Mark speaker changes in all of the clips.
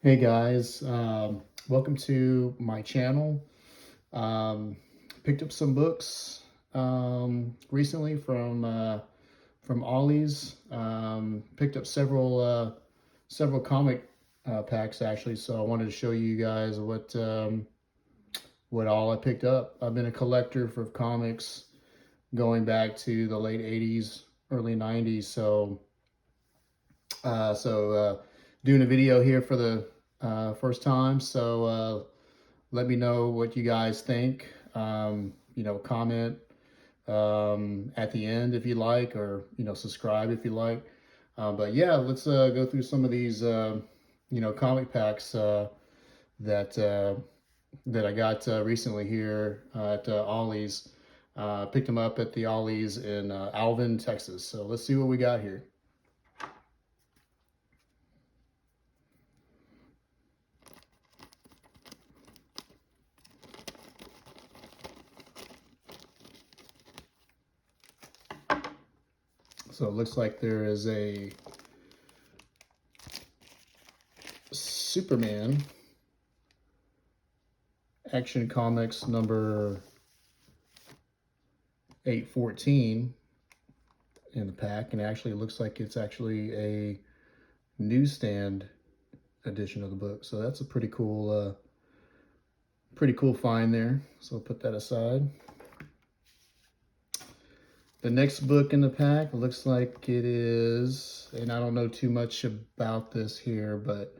Speaker 1: Hey guys, welcome to my channel. Um, Picked up some books recently from Ollie's. Picked up several comic packs actually, so I wanted to show you guys what all I picked up. I've been a collector for comics going back to the late '80s, early '90s. So doing a video here for the first time. So let me know what you guys think. Comment at the end if you like, or subscribe if you like. But yeah, let's go through some of these comic packs that that I got recently here at Ollie's. Picked them up at the Ollie's in Alvin, Texas. So let's see what we got here. So it looks like there is a Superman Action Comics number 814 in the pack, and actually it looks like it's actually a newsstand edition of the book. So that's a pretty cool find there. So I'll put that aside. The next book in the pack looks like it is, and I don't know too much about this here, but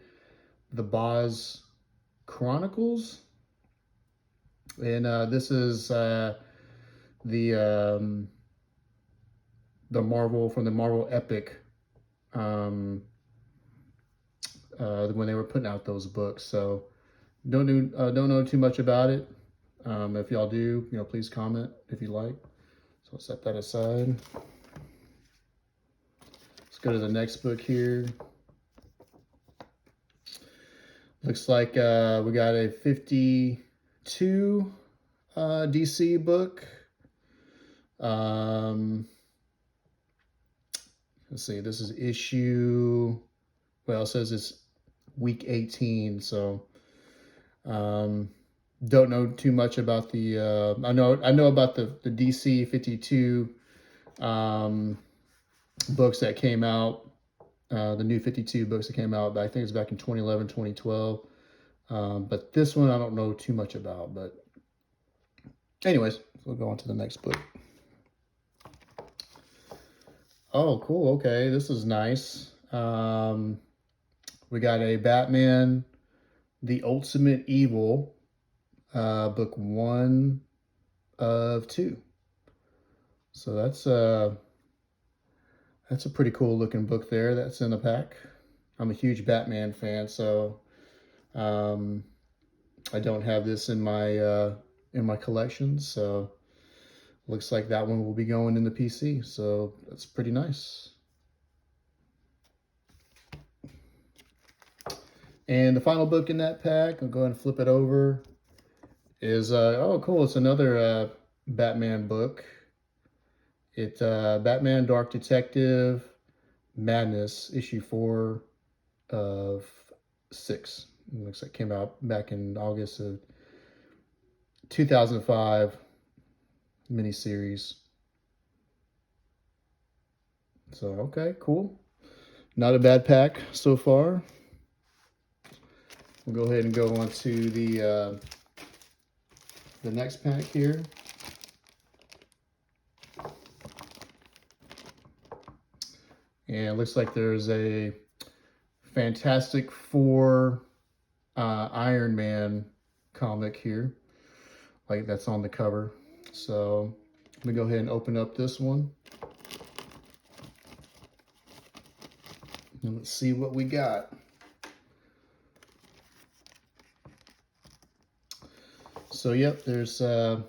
Speaker 1: the Boz Chronicles. And this is the Marvel, from the Marvel Epic, when they were putting out those books. So don't know too much about it. If y'all do, please comment if you like. So I'll set that aside. Let's go to the next book here. Looks like we got a 52 DC book. Let's see, this is issue, well, it says it's week 18, so don't know too much about the I know about the DC 52 books that came out, the new 52 books that came out, but I think it's back in 2011, 2012. But this one I don't know too much about, but anyways, we'll go on to the next book. Oh, cool. Okay, this is nice. We got a Batman, The Ultimate Evil, book 1 of 2. So that's a pretty cool looking book there. That's in the pack. I'm a huge Batman fan, so I don't have this in my collection. So looks like that one will be going in the PC. So that's pretty nice. And the final book in that pack, I'll go ahead and flip it over, is, oh, cool, it's another Batman book. It's Batman Dark Detective Madness, issue 4 of 6. It looks like it came out back in August of 2005, miniseries. So, okay, cool. Not a bad pack so far. We'll go ahead and go on to the next pack here. And it looks like there's a Fantastic Four Iron Man comic here, like that's on the cover. So let me go ahead and open up this one. And let's see what we got. So yep, there's the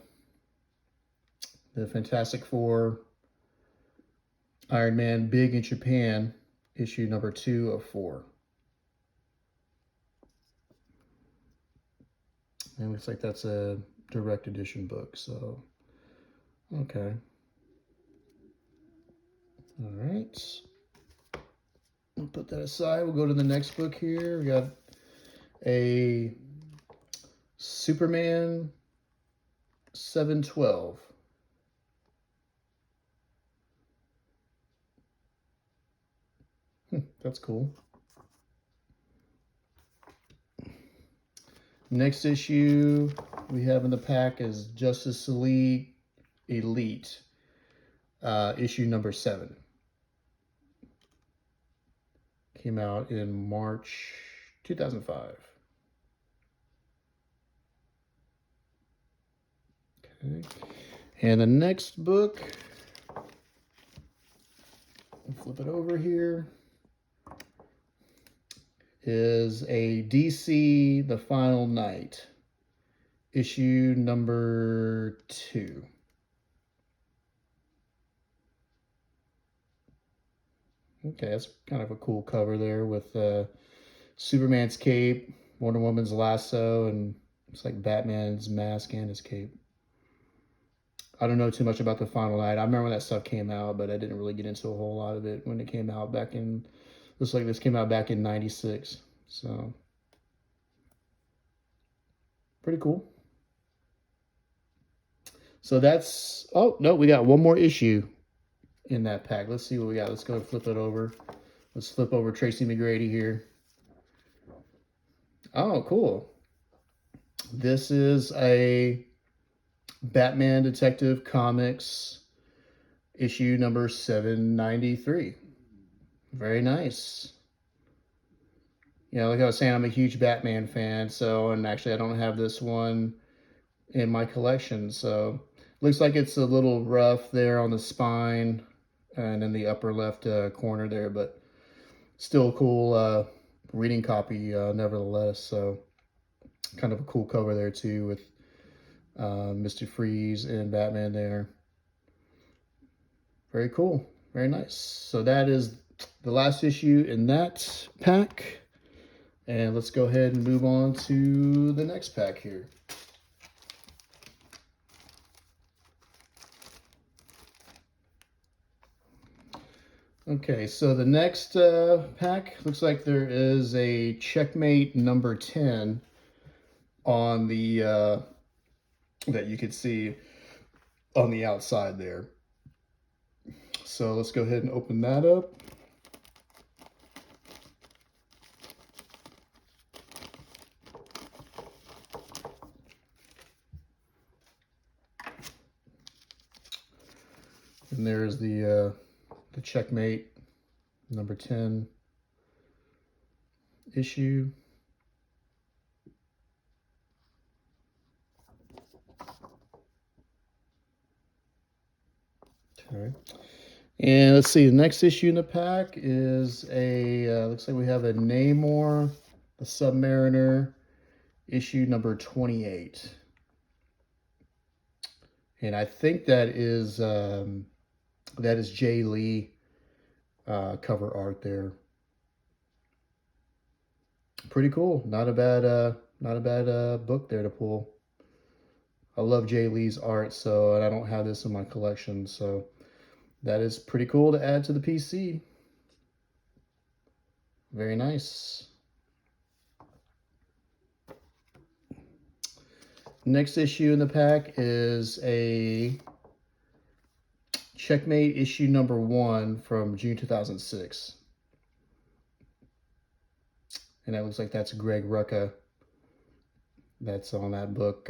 Speaker 1: Fantastic Four Iron Man Big in Japan, issue number 2 of 4. And it looks like that's a direct edition book, so okay. All right. We'll put that aside. We'll go to the next book here. We got a Superman 712. That's cool. Next issue we have in the pack is Justice League Elite, issue number 7. Came out in March 2005. Okay. And the next book, flip it over here, is a DC The Final Night, issue number 2. Okay, that's kind of a cool cover there with Superman's cape, Wonder Woman's lasso, and it's like Batman's mask and his cape. I don't know too much about The Final Night. I remember when that stuff came out, but I didn't really get into a whole lot of it when it came out back in, looks like this came out back in '96. So, pretty cool. So that's, oh, no, we got one more issue in that pack. Let's see what we got. Let's go and flip it over. Let's flip over Tracy McGrady here. Oh, cool. This is a Batman Detective Comics issue number 793. Very nice. You know, like I was saying, I'm a huge Batman fan, so, and actually I don't have this one in my collection, so looks like it's a little rough there on the spine and in the upper left corner there, but still cool reading copy nevertheless. So kind of a cool cover there too with Mr. Freeze and Batman there. Very cool. Very nice. So that is the last issue in that pack. And let's go ahead and move on to the next pack here. Okay, so the next pack looks like there is a Checkmate number 10 on the that you can see on the outside there. So let's go ahead and open that up. And there's the Checkmate number 10 issue. Okay. And let's see, the next issue in the pack is a, looks like we have a Namor, the Submariner, issue number 28. And I think that is Jay Lee cover art there. Pretty cool. Not a bad book there to pull. I love Jay Lee's art, so, and I don't have this in my collection, so that is pretty cool to add to the PC. Very nice. Next issue in the pack is a Checkmate issue number 1 from June 2006. And that looks like that's Greg Rucka that's on that book,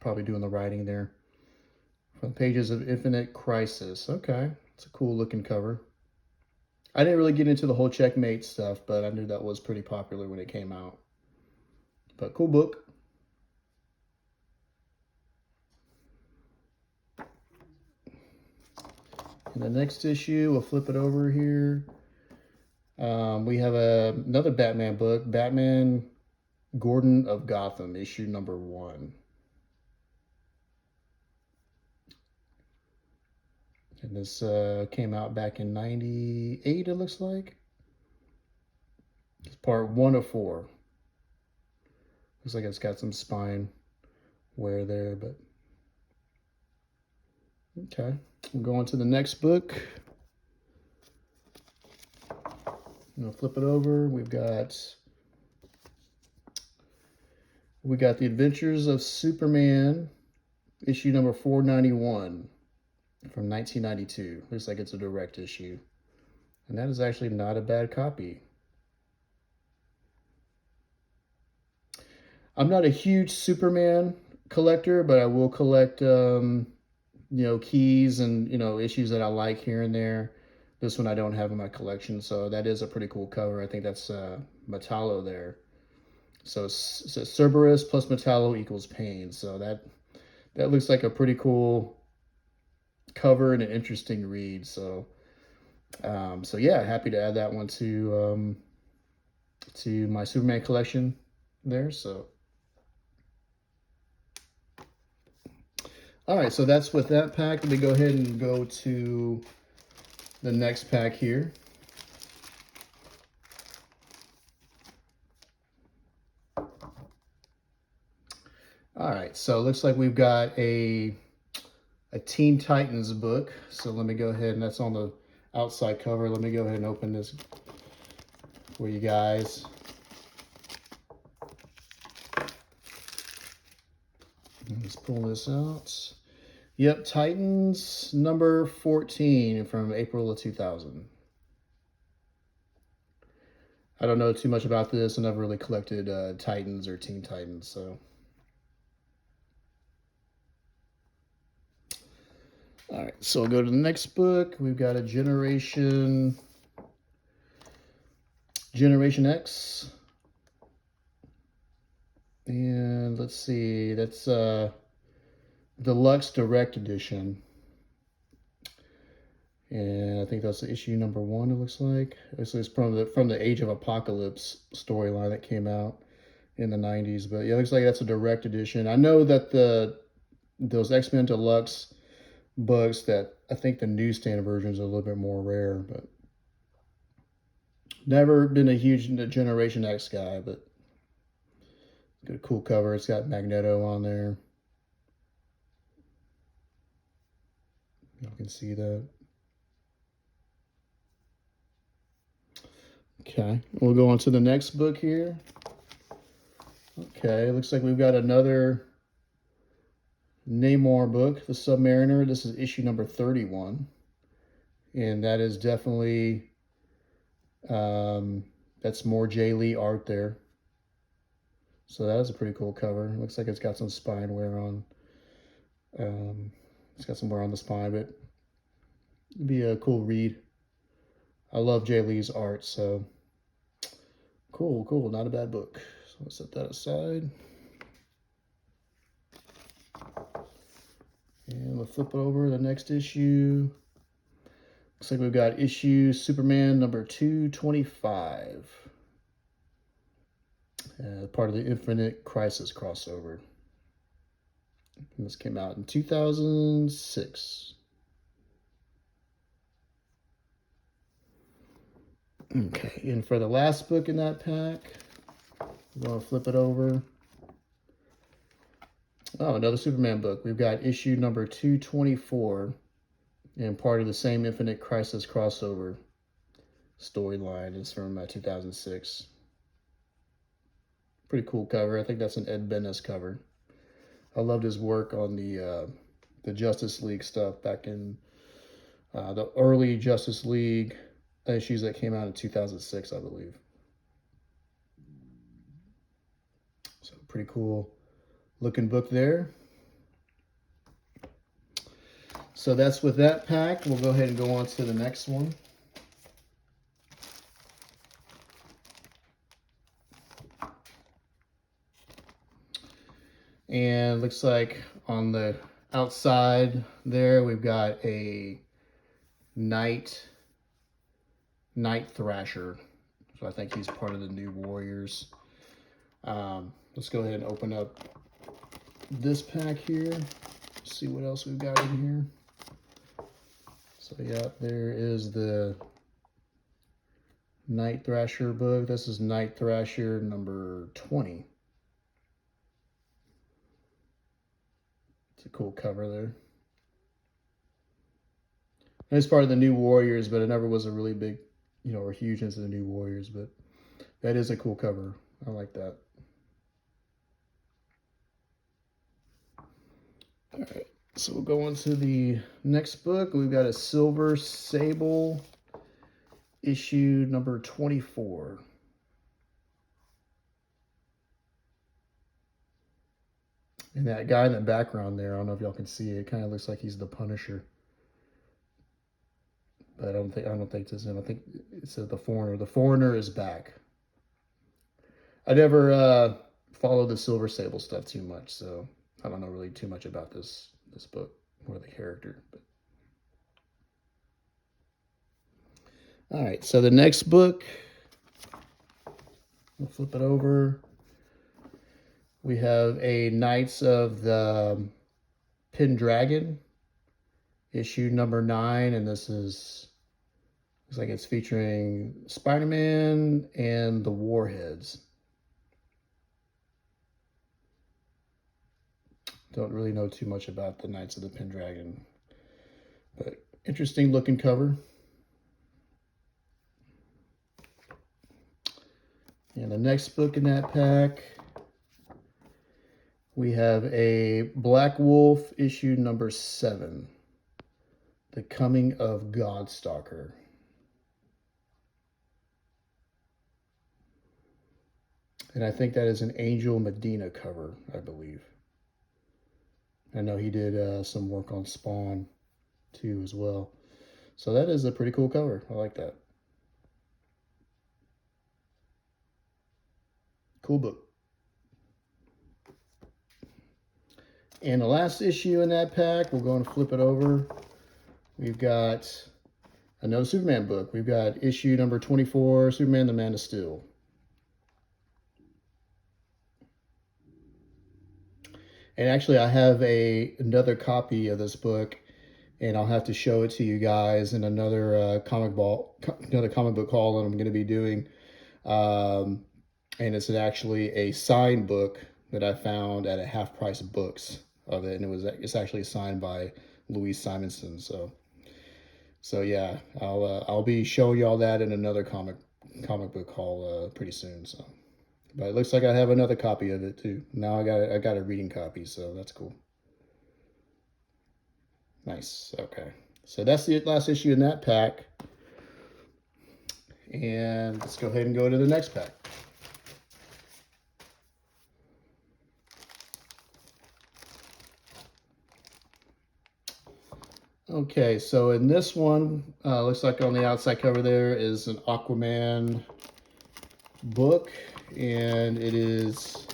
Speaker 1: probably doing the writing there. From Pages of Infinite Crisis. Okay, it's a cool looking cover. I didn't really get into the whole Checkmate stuff, but I knew that was pretty popular when it came out. But cool book. In the next issue, we'll flip it over here. We have another Batman book, Batman Gordon of Gotham, issue number 1. And this came out back in '98, it looks like. It's part 1 of 4. Looks like it's got some spine wear there, but okay. We'll go on to the next book. I'm gonna flip it over. We've got We got The Adventures of Superman, issue number 491 from 1992. Looks like it's a direct issue. And that is actually not a bad copy. I'm not a huge Superman collector, but I will collect, keys and, issues that I like here and there. This one I don't have in my collection, so that is a pretty cool cover. I think that's Metallo there. So it's Cerberus plus Metallo equals pain. So that looks like a pretty cool cover and an interesting read. So yeah, happy to add that one to my Superman collection there. So all right, so that's with that pack. Let me go ahead and go to the next pack here. All right, so it looks like we've got a Teen Titans book. So let me go ahead, and that's on the outside cover. Let me go ahead and open this for you guys. Let's pull this out. Yep, Titans number 14 from April of 2000. I don't know too much about this. I never really collected Titans or Teen Titans, so. All right, so we'll go to the next book. We've got a Generation X. And let's see, that's Deluxe Direct Edition. And I think that's issue number 1, it looks like. This is from the Age of Apocalypse storyline that came out in the 90s. But yeah, it looks like that's a direct edition. I know that those X-Men Deluxe books, that I think the newsstand versions are a little bit more rare, but never been a huge Generation X guy, but got a cool cover. It's got Magneto on there. You can see that. Okay, we'll go on to the next book here. Okay, looks like we've got another Namor book, The Submariner. This is issue number 31. And that is definitely, that's more Jay Lee art there. So that is a pretty cool cover. It looks like it's got some spine wear on. It's got some wear on the spine, but it'd be a cool read. I love Jay Lee's art, so cool. Not a bad book. So let's set that aside. And we'll flip it over to the next issue. Looks like we've got issue Superman number 225. Part of the Infinite Crisis crossover. And this came out in 2006. Okay, and for the last book in that pack, I'm going to flip it over. Oh, another Superman book. We've got issue number 224, and part of the same Infinite Crisis crossover storyline. Is from 2006. Pretty cool cover. I think that's an Ed Benes cover. I loved his work on the Justice League stuff back in the early Justice League issues that came out in 2006, I believe. So pretty cool looking book there. So that's with that pack. We'll go ahead and go on to the next one. And looks like on the outside there, we've got a Night Thrasher. So I think he's part of the New Warriors. Let's go ahead and open up this pack here. See what else we've got in here. So yeah, there is the Night Thrasher book. This is Night Thrasher number 20. It's a cool cover there. It's part of the New Warriors, but it never was a really big, or huge into the New Warriors, but that is a cool cover. I like that. All right, so we'll go on to the next book. We've got a Silver Sable, issue number 24. And that guy in the background there, I don't know if y'all can see it. It kind of looks like he's the Punisher. But I don't think this is him. I think it says the Foreigner. The Foreigner is back. I never followed the Silver Sable stuff too much, so I don't know really too much about this book or the character. But all right, so the next book, we'll flip it over. We have a Knights of the Pendragon, issue number 9, and this is, looks like it's featuring Spider-Man and the Warheads. Don't really know too much about the Knights of the Pendragon, but interesting looking cover. And the next book in that pack, we have a Black Wolf, issue number 7, The Coming of Godstalker. And I think that is an Angel Medina cover, I believe. I know he did some work on Spawn too as well. So that is a pretty cool cover. I like that. Cool book. And the last issue in that pack, we're going to flip it over. We've got another Superman book. We've got issue number 24, Superman the Man of Steel. And actually, I have another copy of this book, and I'll have to show it to you guys in another comic book haul that I'm going to be doing. And it's actually a signed book that I found at a Half Price Books of it, and it's actually signed by Louise Simonson. So yeah, I'll be showing y'all that in another comic book haul pretty soon. So. But it looks like I have another copy of it too. Now I got a reading copy, so that's cool. Nice. Okay. So that's the last issue in that pack. And let's go ahead and go to the next pack. Okay, so in this one, looks like on the outside cover there is an Aquaman book, and it is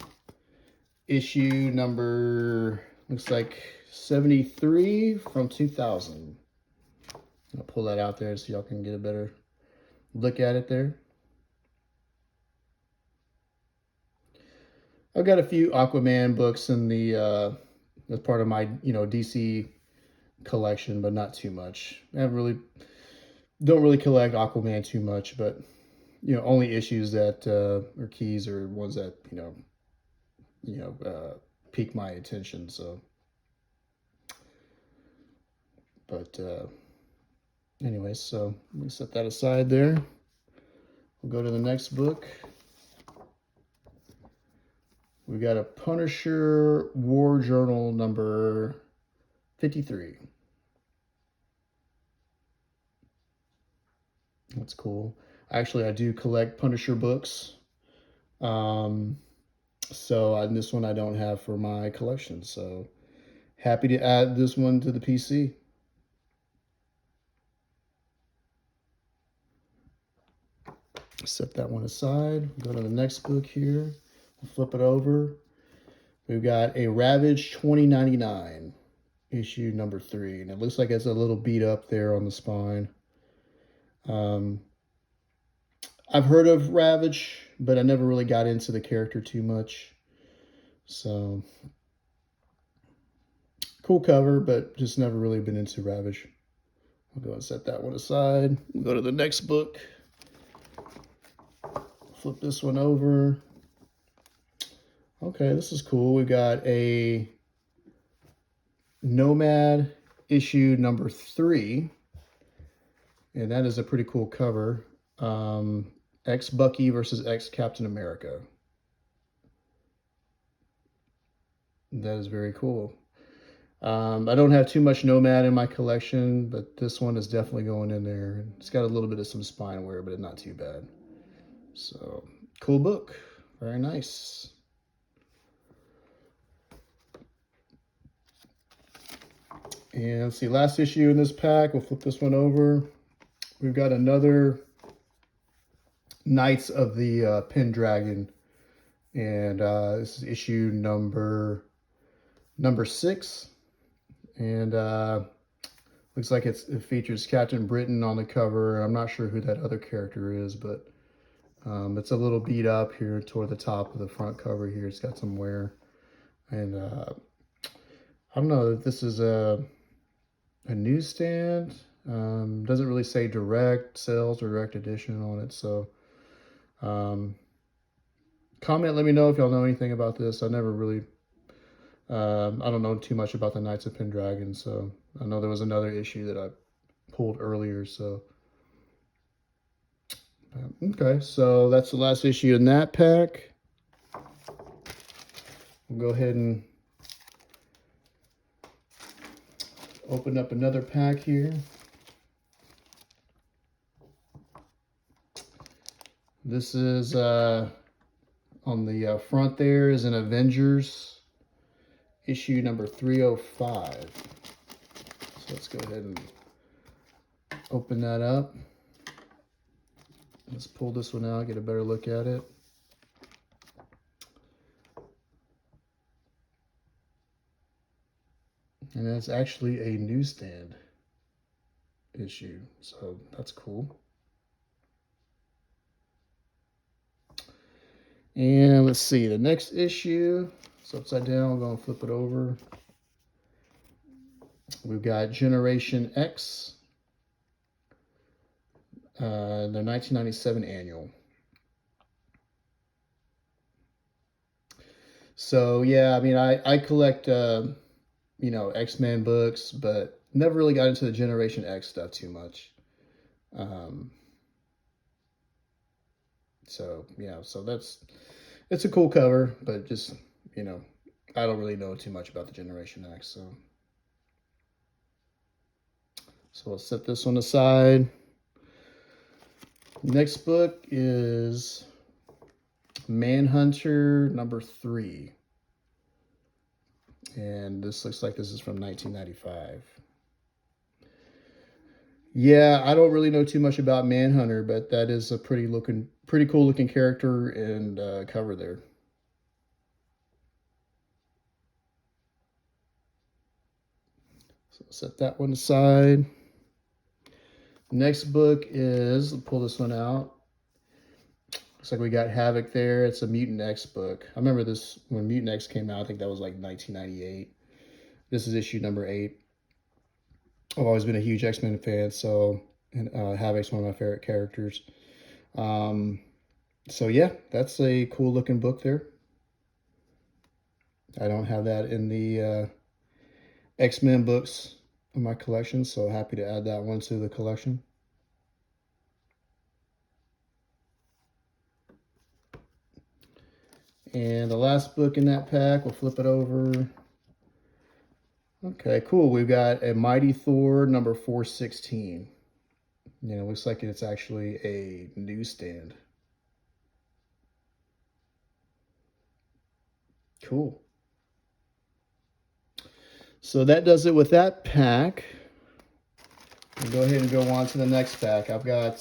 Speaker 1: issue number, looks like 73 from 2000. I'll pull that out there so y'all can get a better look at it there. I've got a few Aquaman books in the as part of my DC collection, but not too much. I don't really collect Aquaman too much, but only issues that or keys or ones that pique my attention. So, but anyway, so let me set that aside there. We'll go to the next book. We've got a Punisher War Journal number 53. That's cool. Actually, I do collect Punisher books. So this one I don't have for my collection. So happy to add this one to the PC. Set that one aside. Go to the next book here. We'll flip it over. We've got a Ravage 2099, issue number 3. And it looks like it's a little beat up there on the spine. I've heard of Ravage, but I never really got into the character too much. So, cool cover, but just never really been into Ravage. I'll go and set that one aside. We'll go to the next book. Flip this one over. Okay, this is cool. We got a Nomad issue number 3. And that is a pretty cool cover. Ex-Bucky versus ex-Captain America. That is very cool. I don't have too much Nomad in my collection, but this one is definitely going in there. It's got a little bit of some spine wear, but it's not too bad. So, cool book. Very nice. And let's see, last issue in this pack. We'll flip this one over. We've got another Knights of the Pendragon. And this is issue number 6. And looks like it features Captain Britain on the cover. I'm not sure who that other character is, but it's a little beat up here toward the top of the front cover here. It's got some wear. And I don't know if this is a newsstand. Doesn't really say direct sales or direct edition on it. So comment, let me know if y'all know anything about this. I never really, I don't know too much about the Knights of Pendragon. So I know there was another issue that I pulled earlier. So okay, so that's the last issue in that pack. We'll go ahead and open up another pack here. This is on the front there is an Avengers issue number 305. So let's go ahead and open that up. Let's pull this one out, get a better look at it. And it's actually a newsstand issue, so that's cool. And let's see, the next issue, it's upside down, I'm going to flip it over. We've got Generation X, the 1997 annual. So yeah, I mean, I collect, you know, X-Men books, but never really got into the Generation X stuff too much. So yeah, so it's a cool cover, but just, you know, I don't really know too much about the Generation X. So we'll set this one aside. Next book is Manhunter number 3. And this looks like this is from 1995. Yeah, I don't really know too much about Manhunter, but that is a pretty cool looking character and cover there. So set that one aside. Next book is, pull this one out. Looks like we got Havoc there. It's a Mutant X book. I remember this when Mutant X came out. I think that was like 1998. This is issue number 8. I've always been a huge X-Men fan, so and Havoc's one of my favorite characters. So yeah, that's a cool looking book there. I don't have that in the X-Men books in my collection, so happy to add that one to the collection. And the last book in that pack, we'll flip it over. Okay, cool. We've got a Mighty Thor number 416. You know, looks like it's actually a newsstand. Cool. So that does it with that pack. We'll go ahead and go on to the next pack. I've got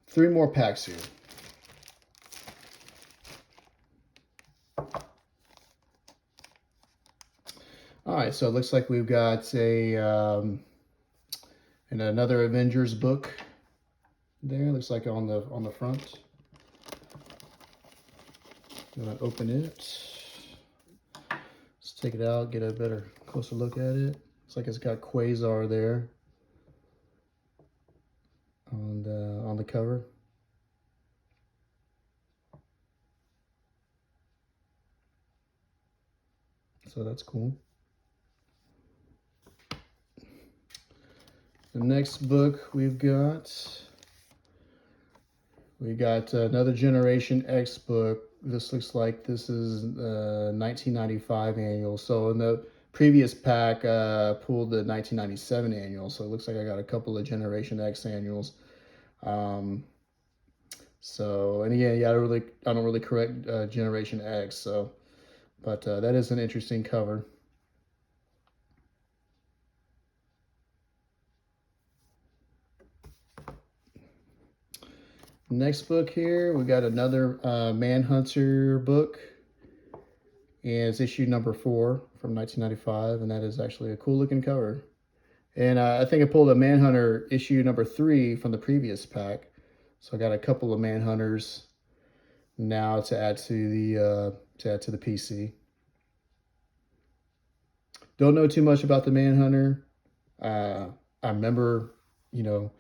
Speaker 1: 3 more packs here. All right, so it looks like we've got another Avengers book there. Looks like on the front. I'm gonna open it. Let's take it out, get a better closer look at it. Looks like it's got Quasar there on the cover. So that's cool. The next book we got another Generation X book. this looks like this is 1995 annual. So in the previous pack, pulled the 1997 annual. So it looks like I got a couple of Generation X annuals. So, and again, yeah, I don't really correct Generation X. So, but that is an interesting cover. Next book here, we got another Manhunter book, and it's issue number 4 from 1995, and that is actually a cool looking cover. And I think I pulled a Manhunter issue number 3 from the previous pack, so I got a couple of Manhunters now to add to the PC. Don't know too much about the Manhunter. I remember, you know,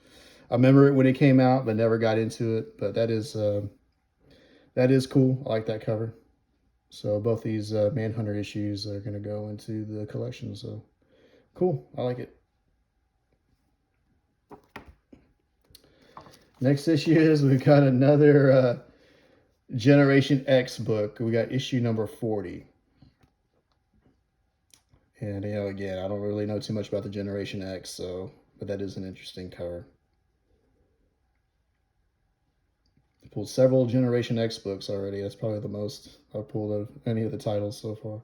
Speaker 1: I remember it when it came out, but never got into it. But that is cool. I like that cover. So both these Manhunter issues are going to go into the collection. So cool. I like it. Next issue is we've got another Generation X book. We got issue number 40. And, you know, again, I don't really know too much about the Generation X, so, but that is an interesting cover. I pulled several Generation X books already. That's probably the most I've pulled of any of the titles so far.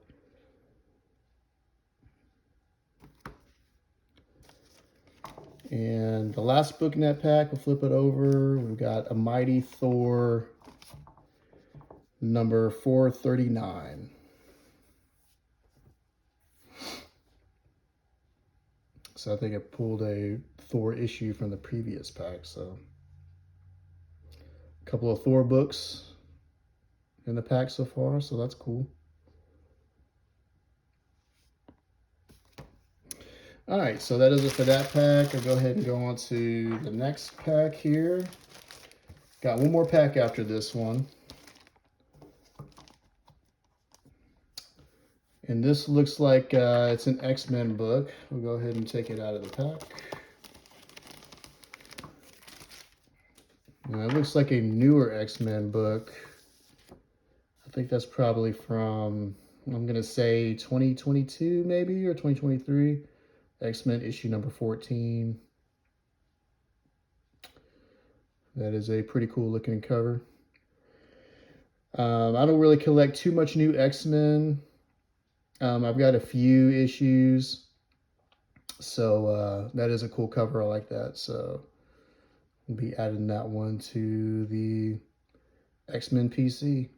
Speaker 1: And the last book in that pack, we'll flip it over. We've got A Mighty Thor number 439. So I think I pulled a Thor issue from the previous pack. So a couple of Thor books in the pack so far, so that's cool. All right, so that is it for that pack. I'll go ahead and go on to the next pack here. Got one more pack after this one. And this looks like it's an X-Men book. We'll go ahead and take it out of the pack. And it looks like a newer X-Men book. I think that's probably from, I'm going to say 2022 maybe, or 2023. X-Men issue number 14. That is a pretty cool looking cover. I don't really collect too much new X-Men. I've got a few issues, so that is a cool cover. I like that, so we'll be adding that one to the X-Men PC.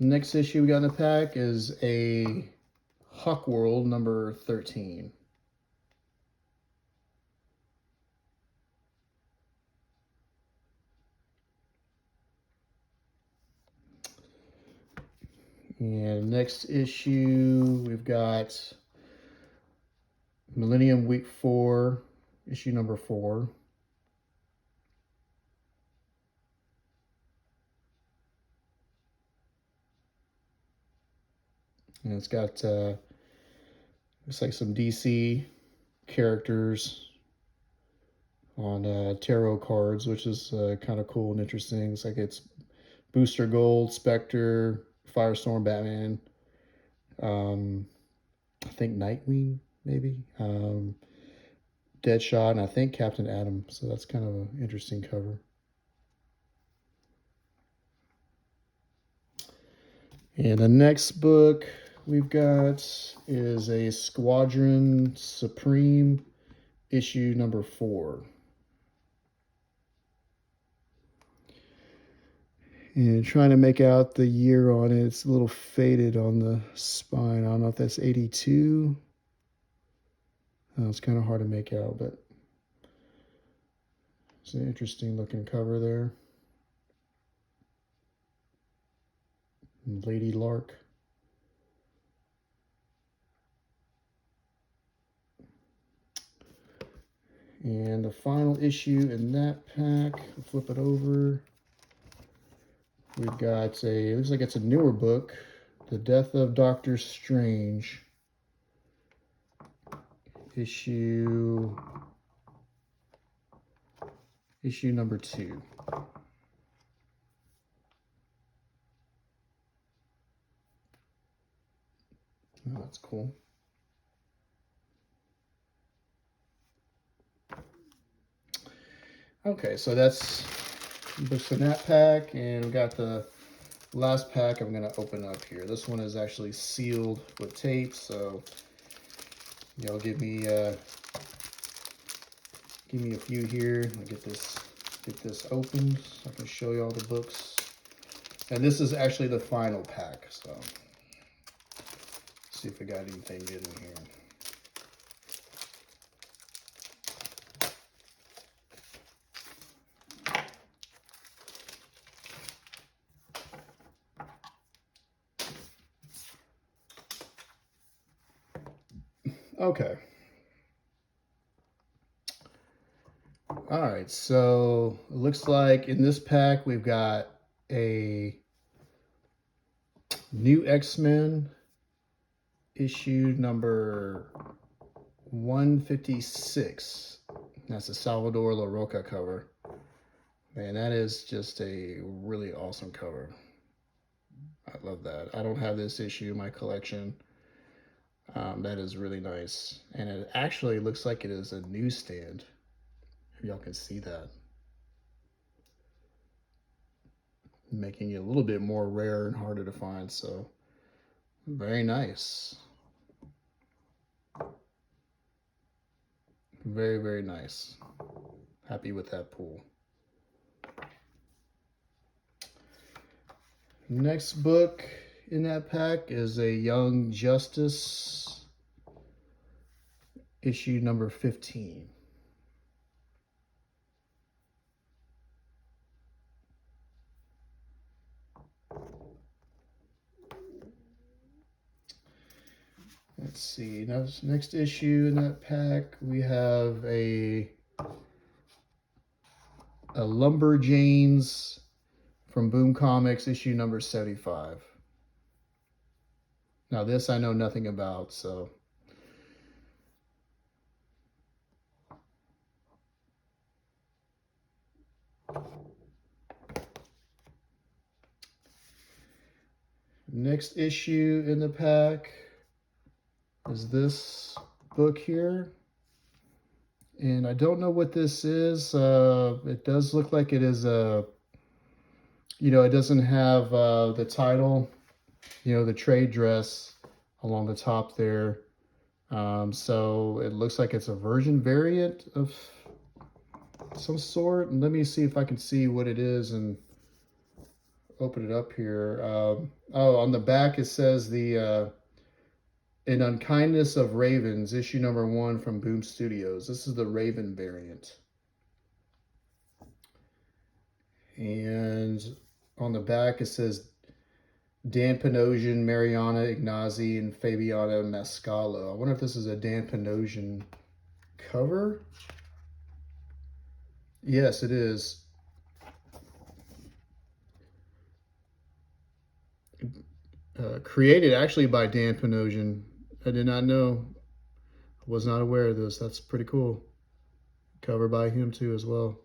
Speaker 1: Next issue we got in the pack is a Hawk World number 13. And next issue, we've got Millennium Week 4, issue number 4. And it's got, looks like some DC characters on tarot cards, which is kind of cool and interesting. It's like it's Booster Gold, Spectre, Firestorm, Batman, I think Nightwing, maybe, Deadshot, and I think Captain Atom. So that's kind of an interesting cover. And the next book we've got is a Squadron Supreme issue number 4. And trying to make out the year on it. It's a little faded on the spine. I don't know if that's 82. It's kind of hard to make out, but it's an interesting looking cover there. And Lady Lark. And the final issue in that pack, we'll flip it over. We've got it looks like it's a newer book, The Death of Doctor Strange, issue issue number 2. Oh, that's cool. Okay, so that's books in that pack, and we got the last pack I'm going to open up here. This one is actually sealed with tape, so y'all give me a few here. I'll get this opened so I can show you all the books. And this is actually the final pack, so see if we got anything good in here. Okay. All right, so it looks like in this pack we've got a new Xmen issue number 156. That's a Salvador La Roca cover. Man, that is just a really awesome cover. I love that. I don't have this issue in my collection. That is really nice. And it actually looks like it is a newsstand. If y'all can see that. Making it a little bit more rare and harder to find. So, very nice. Very, very nice. Happy with that pull. Next book in that pack is a Young Justice issue number 15. Let's see, next issue in that pack, we have a Lumberjanes from Boom Comics, issue number 75. Now this I know nothing about, so. Next issue in the pack is this book here. And I don't know what this is. It does look like it is a, it doesn't have the title, the trade dress along the top there. So it looks like it's a version variant of some sort. And let me see if I can see what it is and open it up here. On the back it says the An Unkindness of Ravens, issue number 1 from Boom Studios. This is the Raven variant. And on the back it says Dan Panosian, Mariana Ignazi, and Fabiana Mascalo. I wonder if this is a Dan Panosian cover? Yes, it is. Created actually by Dan Panosian. I did not know. I was not aware of this. That's pretty cool. Cover by him too as well.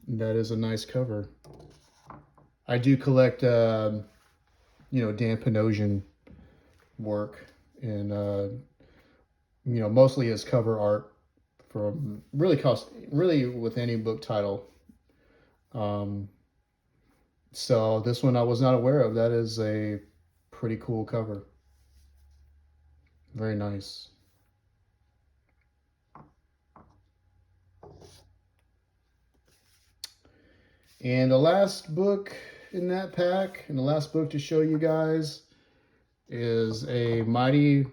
Speaker 1: That is a nice cover. I do collect, Dan Panosian work, and mostly his cover art from really with any book title. So this one I was not aware of. That is a pretty cool cover. Very nice. And the last book in that pack, and the last book to show you guys, is a Mighty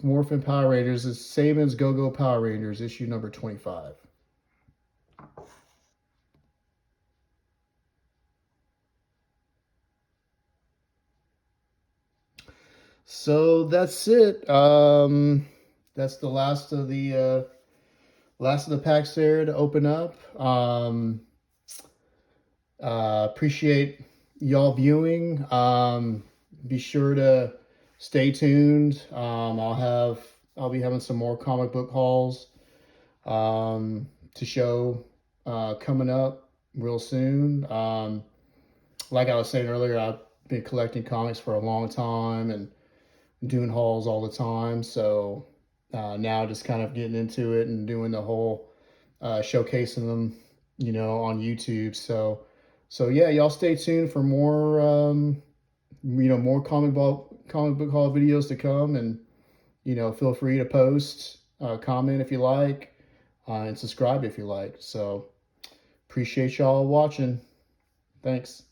Speaker 1: Morphin Power Rangers. It's Saban's Go-Go Power Rangers, issue number 25. So that's it. That's the last of the packs there to open up. Appreciate y'all viewing. Be sure to stay tuned. I'll have I'll be having some more comic book hauls to show coming up real soon. Like I was saying earlier, I've been collecting comics for a long time and doing hauls all the time. So now just kind of getting into it and doing the whole showcasing them, on YouTube. So yeah, y'all stay tuned for more, more comic book haul videos to come, and feel free to post, comment if you like, and subscribe if you like. So appreciate y'all watching. Thanks.